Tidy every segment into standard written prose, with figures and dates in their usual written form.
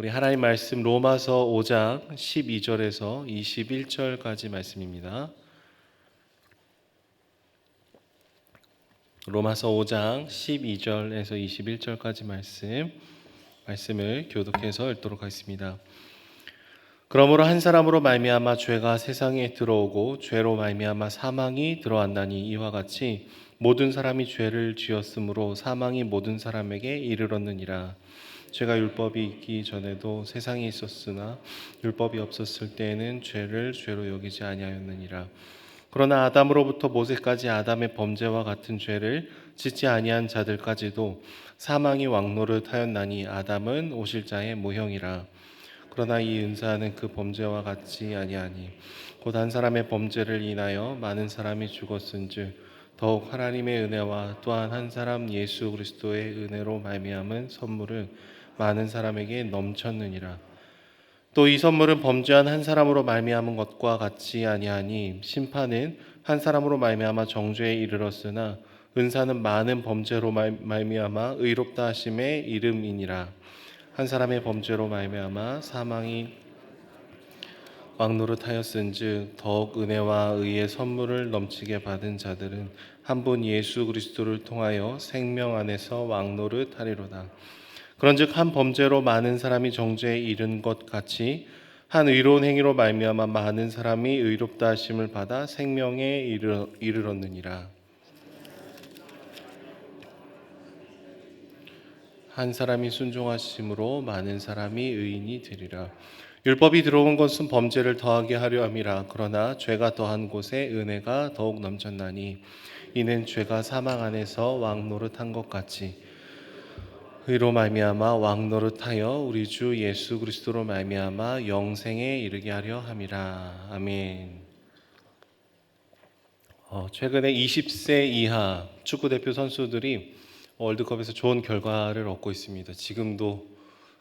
우리 하나님 말씀 로마서 5장 12절에서 21절까지 말씀입니다. 로마서 5장 12절에서 21절까지 말씀을 교독해서 읽도록 하겠습니다. 그러므로 한 사람으로 말미암아 죄가 세상에 들어오고 죄로 말미암아 사망이 들어왔나니 이와 같이 모든 사람이 죄를 지었으므로 사망이 모든 사람에게 이르렀느니라. 죄가 율법이 있기 전에도 세상에 있었으나 율법이 없었을 때에는 죄를 죄로 여기지 아니하였느니라. 그러나 아담으로부터 모세까지 아담의 범죄와 같은 죄를 짓지 아니한 자들까지도 사망이 왕노릇하였나니 아담은 오실 자의 모형이라. 그러나 이 은사는 그 범죄와 같지 아니하니 곧 한 사람의 범죄를 인하여 많은 사람이 죽었은즉 더욱 하나님의 은혜와 또한 한 사람 예수 그리스도의 은혜로 말미암은 선물은 많은 사람에게 넘쳤느니라. 또 이 선물은 범죄한 한 사람으로 말미암은 것과 같지 아니하니 심판은 한 사람으로 말미암아 정죄에 이르렀으나 은사는 많은 범죄로 말미암아 의롭다 하심의 이름이니라. 한 사람의 범죄로 말미암아 사망이 왕노릇하였은즉 더욱 은혜와 의의 선물을 넘치게 받은 자들은 한 분 예수 그리스도를 통하여 생명 안에서 왕노릇하리로다. 그런즉 한 범죄로 많은 사람이 정죄에 이른 것 같이 한 의로운 행위로 말미암아 많은 사람이 의롭다 하심을 받아 생명에 이르렀느니라. 한 사람이 순종하심으로 많은 사람이 의인이 되리라. 율법이 들어온 것은 범죄를 더하게 하려 함이라. 그러나 죄가 더한 곳에 은혜가 더욱 넘쳤나니 이는 죄가 사망 안에서 왕노릇한 것 같이 의로 말미암아 왕노릇하여 우리 주 예수 그리스도로 말미암아 영생에 이르게 하려 함이라. 아멘. 최근에 20세 이하 축구 대표 선수들이 월드컵에서 좋은 결과를 얻고 있습니다. 지금도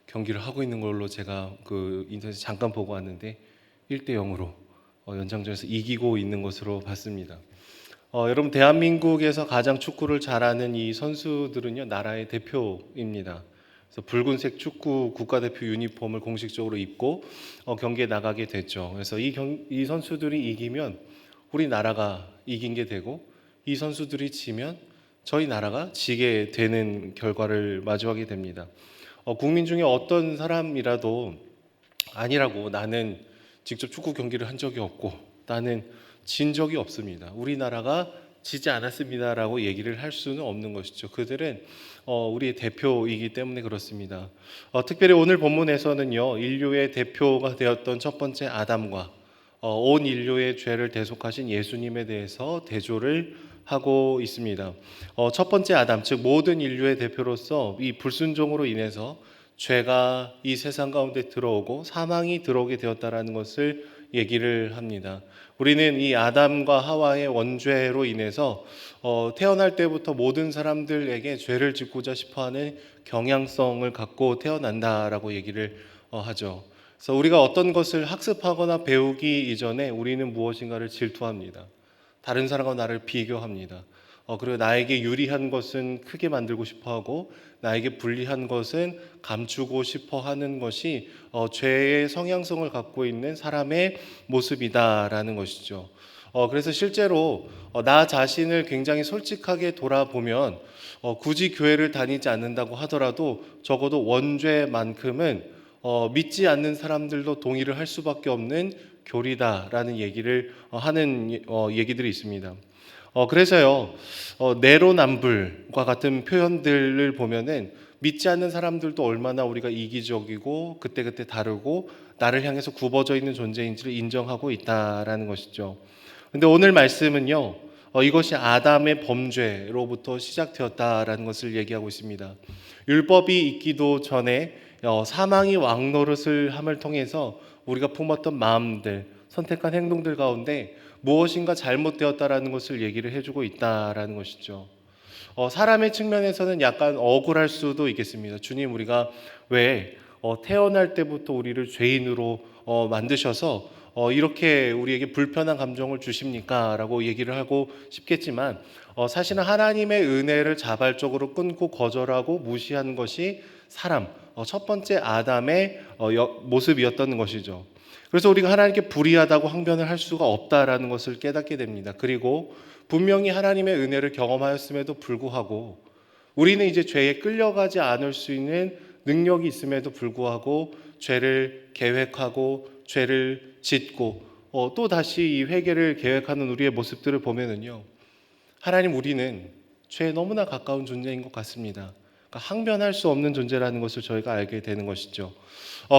경기를 하고 있는 걸로 제가 그 인터넷에 잠깐 보고 왔는데 1대 0으로 연장전에서 이기고 있는 것으로 봤습니다. 여러분, 대한민국에서 가장 축구를 잘하는 이 선수들은요, 나라의 대표입니다. 그래서 붉은색 축구 국가대표 유니폼을 공식적으로 입고 경기에 나가게 됐죠. 그래서 이 선수들이 이기면 우리나라가 이긴 게 되고, 이 선수들이 지면 저희 나라가 지게 되는 결과를 마주하게 됩니다. 국민 중에 어떤 사람이라도 아니라고 나는 직접 축구 경기를 한 적이 없고 나는 진 적이 없습니다. 우리나라가 지지 않았습니다라고 얘기를 할 수는 없는 것이죠. 그들은 우리의 대표이기 때문에 그렇습니다. 특별히 오늘 본문에서는요, 인류의 대표가 되었던 첫 번째 아담과 온 인류의 죄를 대속하신 예수님에 대해서 대조를 하고 있습니다. 첫 번째 아담, 즉 모든 인류의 대표로서 이 불순종으로 인해서 죄가 이 세상 가운데 들어오고 사망이 들어오게 되었다라는 것을 얘기를 합니다. 우리는 이 아담과 하와의 원죄로 인해서 태어날 때부터 모든 사람들에게 죄를 짓고자 싶어하는 경향성을 갖고 태어난다라고 얘기를 하죠. 그래서 우리가 어떤 것을 학습하거나 배우기 이전에 우리는 무엇인가를 질투합니다. 다른 사람과 나를 비교합니다. 그리고 나에게 유리한 것은 크게 만들고 싶어하고 나에게 불리한 것은 감추고 싶어하는 것이 죄의 성향성을 갖고 있는 사람의 모습이다라는 것이죠. 그래서 실제로 나 자신을 굉장히 솔직하게 돌아보면 굳이 교회를 다니지 않는다고 하더라도 적어도 원죄만큼은 믿지 않는 사람들도 동의를 할 수밖에 없는 교리다라는 얘기를 하는 얘기들이 있습니다. 그래서요, 내로남불과 같은 표현들을 보면은 믿지 않는 사람들도 얼마나 우리가 이기적이고 그때그때 다르고 나를 향해서 굽어져 있는 존재인지를 인정하고 있다라는 것이죠. 근데 오늘 말씀은요, 이것이 아담의 범죄로부터 시작되었다라는 것을 얘기하고 있습니다. 율법이 있기도 전에 사망이 왕노릇을 함을 통해서 우리가 품었던 마음들, 선택한 행동들 가운데 무엇인가 잘못되었다라는 것을 얘기를 해주고 있다라는 것이죠. 사람의 측면에서는 약간 억울할 수도 있겠습니다. 주님, 우리가 왜 태어날 때부터 우리를 죄인으로 만드셔서 이렇게 우리에게 불편한 감정을 주십니까? 라고 얘기를 하고 싶겠지만 사실은 하나님의 은혜를 자발적으로 끊고 거절하고 무시한 것이 사람, 첫 번째 아담의 모습이었던 것이죠. 그래서 우리가 하나님께 불의하다고 항변을 할 수가 없다라는 것을 깨닫게 됩니다. 그리고 분명히 하나님의 은혜를 경험하였음에도 불구하고 우리는 이제 죄에 끌려가지 않을 수 있는 능력이 있음에도 불구하고 죄를 계획하고 죄를 짓고 또 다시 이 회개를 계획하는 우리의 모습들을 보면은요, 하나님, 우리는 죄에 너무나 가까운 존재인 것 같습니다. 그러니까 항변할 수 없는 존재라는 것을 저희가 알게 되는 것이죠.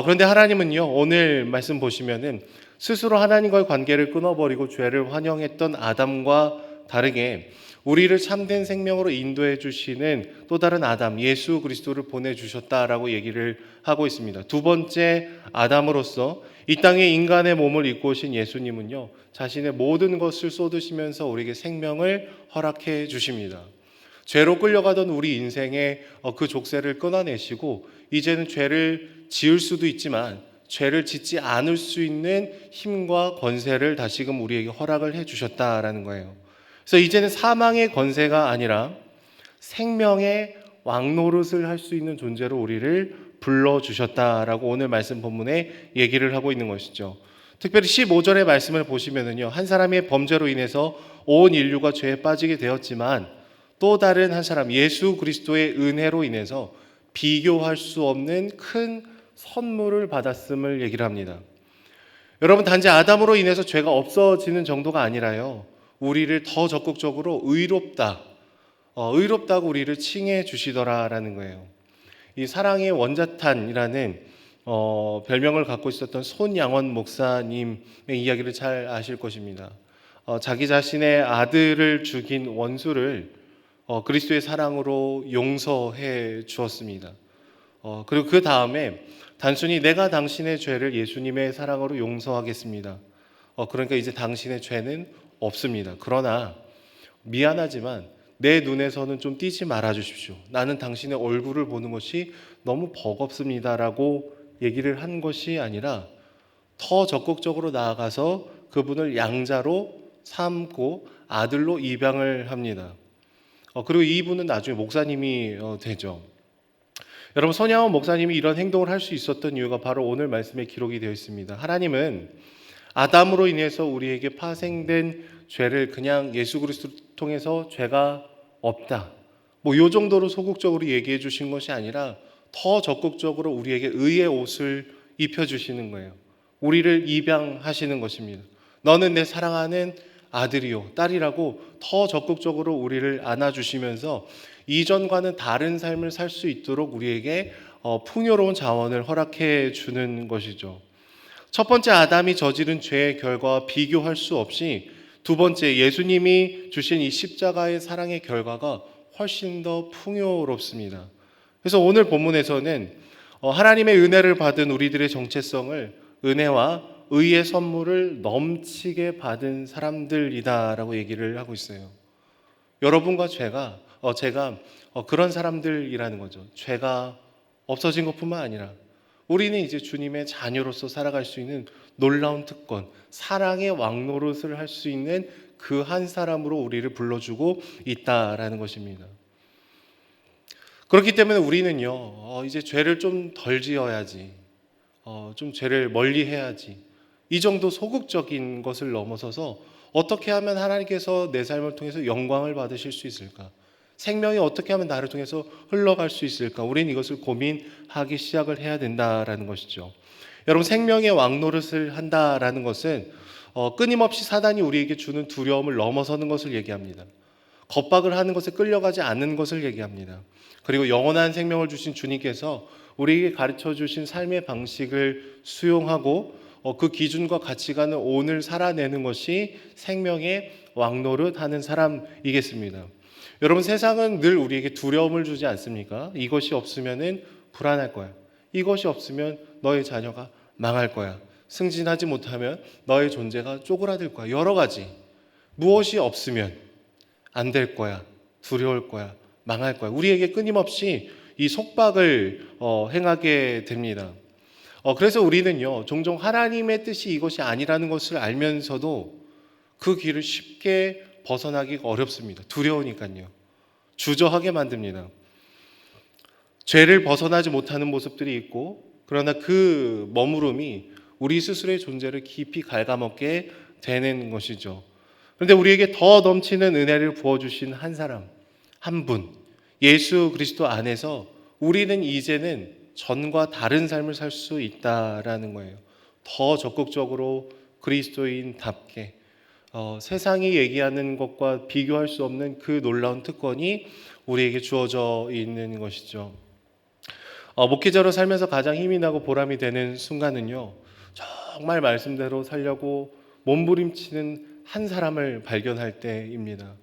그런데 하나님은요, 오늘 말씀 보시면은 스스로 하나님과의 관계를 끊어버리고 죄를 환영했던 아담과 다르게 우리를 참된 생명으로 인도해 주시는 또 다른 아담, 예수 그리스도를 보내주셨다라고 얘기를 하고 있습니다. 두 번째 아담으로서 이 땅에 인간의 몸을 입고 오신 예수님은요, 자신의 모든 것을 쏟으시면서 우리에게 생명을 허락해 주십니다. 죄로 끌려가던 우리 인생의 그 족쇄를 끊어내시고 이제는 죄를 지을 수도 있지만 죄를 짓지 않을 수 있는 힘과 권세를 다시금 우리에게 허락을 해 주셨다라는 거예요. 그래서 이제는 사망의 권세가 아니라 생명의 왕노릇을 할 수 있는 존재로 우리를 불러주셨다라고 오늘 말씀 본문에 얘기를 하고 있는 것이죠. 특별히 15절의 말씀을 보시면은요, 한 사람의 범죄로 인해서 온 인류가 죄에 빠지게 되었지만 또 다른 한 사람, 예수 그리스도의 은혜로 인해서 비교할 수 없는 큰 선물을 받았음을 얘기를 합니다. 여러분, 단지 아담으로 인해서 죄가 없어지는 정도가 아니라요, 우리를 더 적극적으로 의롭다고 우리를 칭해 주시더라라는 거예요. 이 사랑의 원자탄이라는 별명을 갖고 있었던 손양원 목사님의 이야기를 잘 아실 것입니다. 자기 자신의 아들을 죽인 원수를 그리스도의 사랑으로 용서해 주었습니다. 그리고 그 다음에 단순히 내가 당신의 죄를 예수님의 사랑으로 용서하겠습니다. 그러니까 이제 당신의 죄는 없습니다. 그러나 미안하지만 내 눈에서는 좀 띄지 말아 주십시오. 나는 당신의 얼굴을 보는 것이 너무 버겁습니다라고 얘기를 한 것이 아니라 더 적극적으로 나아가서 그분을 양자로 삼고 아들로 입양을 합니다. 그리고 이분은 나중에 목사님이 되죠. 여러분, 손양원 목사님이 이런 행동을 할 수 있었던 이유가 바로 오늘 말씀에 기록이 되어 있습니다. 하나님은 아담으로 인해서 우리에게 파생된 죄를 그냥 예수 그리스도를 통해서 죄가 없다, 요 정도로 소극적으로 얘기해 주신 것이 아니라 더 적극적으로 우리에게 의의 옷을 입혀주시는 거예요. 우리를 입양하시는 것입니다. 너는 내 사랑하는 아들이요 딸이라고 더 적극적으로 우리를 안아주시면서 이전과는 다른 삶을 살 수 있도록 우리에게 풍요로운 자원을 허락해 주는 것이죠. 첫 번째 아담이 저지른 죄의 결과와 비교할 수 없이 두 번째 예수님이 주신 이 십자가의 사랑의 결과가 훨씬 더 풍요롭습니다. 그래서 오늘 본문에서는 하나님의 은혜를 받은 우리들의 정체성을 은혜와 의의 선물을 넘치게 받은 사람들이다라고 얘기를 하고 있어요. 여러분과 제가 그런 사람들이라는 거죠. 죄가 없어진 것뿐만 아니라 우리는 이제 주님의 자녀로서 살아갈 수 있는 놀라운 특권, 사랑의 왕노릇을 할 수 있는 그 한 사람으로 우리를 불러주고 있다라는 것입니다. 그렇기 때문에 우리는요, 이제 죄를 좀 덜 지어야지, 좀 죄를 멀리 해야지, 이 정도 소극적인 것을 넘어서서 어떻게 하면 하나님께서 내 삶을 통해서 영광을 받으실 수 있을까? 생명이 어떻게 하면 나를 통해서 흘러갈 수 있을까? 우리는 이것을 고민하기 시작을 해야 된다라는 것이죠. 여러분, 생명의 왕노릇을 한다라는 것은 끊임없이 사단이 우리에게 주는 두려움을 넘어서는 것을 얘기합니다. 겁박을 하는 것에 끌려가지 않는 것을 얘기합니다. 그리고 영원한 생명을 주신 주님께서 우리에게 가르쳐 주신 삶의 방식을 수용하고 그 기준과 가치관을 오늘 살아내는 것이 생명의 왕노릇 하는 사람이겠습니다. 여러분, 세상은 늘 우리에게 두려움을 주지 않습니까? 이것이 없으면 불안할 거야. 이것이 없으면 너의 자녀가 망할 거야. 승진하지 못하면 너의 존재가 쪼그라들 거야. 여러 가지. 무엇이 없으면 안 될 거야. 두려울 거야. 망할 거야. 우리에게 끊임없이 이 속박을 행하게 됩니다. 그래서 우리는요, 종종 하나님의 뜻이 이것이 아니라는 것을 알면서도 그 길을 쉽게 벗어나기가 어렵습니다. 두려우니까요. 주저하게 만듭니다. 죄를 벗어나지 못하는 모습들이 있고 그러나 그 머무름이 우리 스스로의 존재를 깊이 갉아먹게 되는 것이죠. 그런데 우리에게 더 넘치는 은혜를 부어주신 한 사람, 한 분, 예수 그리스도 안에서 우리는 이제는 전과 다른 삶을 살 수 있다라는 거예요. 더 적극적으로 그리스도인답게 세상이 얘기하는 것과 비교할 수 없는 그 놀라운 특권이 우리에게 주어져 있는 것이죠. 목회자로 살면서 가장 힘이 나고 보람이 되는 순간은요, 정말 말씀대로 살려고 몸부림치는 한 사람을 발견할 때입니다.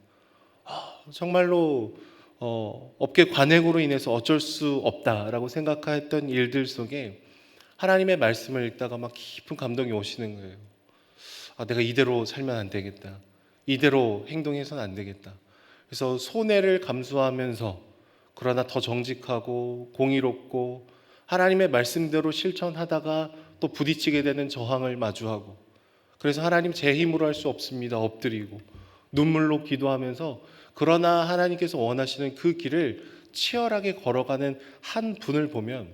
정말로 업계 관행으로 인해서 어쩔 수 없다라고 생각했던 일들 속에 하나님의 말씀을 읽다가 막 깊은 감동이 오시는 거예요. 내가 이대로 살면 안 되겠다. 이대로 행동해서는 안 되겠다. 그래서 손해를 감수하면서 그러나 더 정직하고 공의롭고 하나님의 말씀대로 실천하다가 또 부딪히게 되는 저항을 마주하고, 그래서 하나님 제 힘으로 할 수 없습니다. 엎드리고 눈물로 기도하면서 그러나 하나님께서 원하시는 그 길을 치열하게 걸어가는 한 분을 보면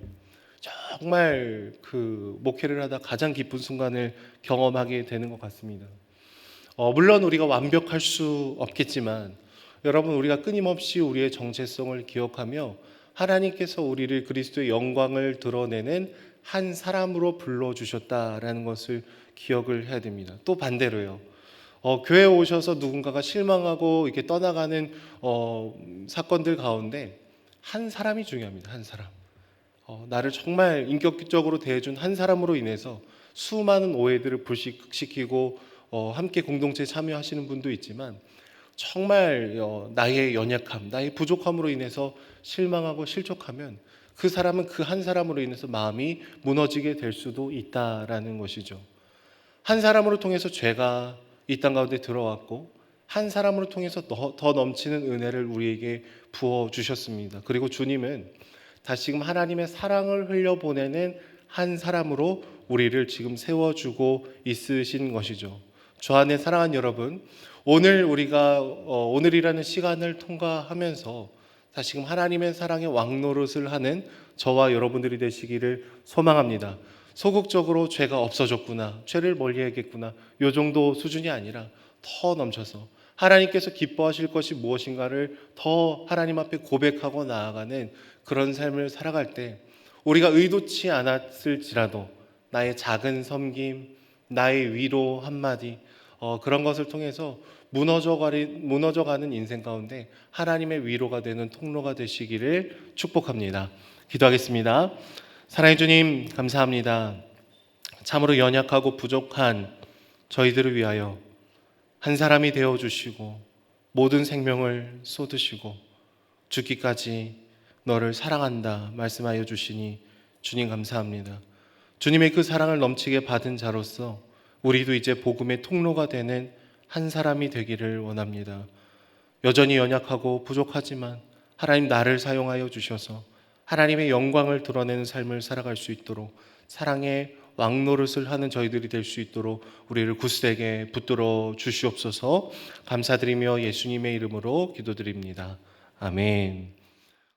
정말 그 목회를 하다 가장 기쁜 순간을 경험하게 되는 것 같습니다. 물론 우리가 완벽할 수 없겠지만 여러분, 우리가 끊임없이 우리의 정체성을 기억하며 하나님께서 우리를 그리스도의 영광을 드러내는 한 사람으로 불러주셨다라는 것을 기억을 해야 됩니다. 또 반대로요. 교회에 오셔서 누군가가 실망하고 이렇게 떠나가는 사건들 가운데 한 사람이 중요합니다. 한 사람. 나를 정말 인격적으로 대해준 한 사람으로 인해서 수많은 오해들을 불식시키고 함께 공동체에 참여하시는 분도 있지만 정말 나의 연약함, 나의 부족함으로 인해서 실망하고 실족하면 그 사람은 그 한 사람으로 인해서 마음이 무너지게 될 수도 있다라는 것이죠. 한 사람으로 통해서 죄가 이 땅 가운데 들어왔고 한 사람으로 통해서 더 넘치는 은혜를 우리에게 부어주셨습니다. 그리고 주님은 다시금 하나님의 사랑을 흘려보내는 한 사람으로 우리를 지금 세워주고 있으신 것이죠. 주 안에 사랑하는 여러분, 오늘이라는 시간을 통과하면서 다시금 하나님의 사랑의 왕노릇을 하는 저와 여러분들이 되시기를 소망합니다. 소극적으로 죄가 없어졌구나, 죄를 멀리해야겠구나, 이 정도 수준이 아니라 더 넘쳐서 하나님께서 기뻐하실 것이 무엇인가를 더 하나님 앞에 고백하고 나아가는 그런 삶을 살아갈 때 우리가 의도치 않았을지라도 나의 작은 섬김, 나의 위로 한마디, 그런 것을 통해서 무너져가는 인생 가운데 하나님의 위로가 되는 통로가 되시기를 축복합니다. 기도하겠습니다. 사랑해 주님, 감사합니다. 참으로 연약하고 부족한 저희들을 위하여 한 사람이 되어주시고 모든 생명을 쏟으시고 죽기까지 너를 사랑한다 말씀하여 주시니 주님 감사합니다. 주님의 그 사랑을 넘치게 받은 자로서 우리도 이제 복음의 통로가 되는 한 사람이 되기를 원합니다. 여전히 연약하고 부족하지만 하나님 나를 사용하여 주셔서 하나님의 영광을 드러내는 삶을 살아갈 수 있도록 사랑의 왕노릇을 하는 저희들이 될 수 있도록 우리를 굳세게 붙들어 주시옵소서. 감사드리며 예수님의 이름으로 기도드립니다. 아멘.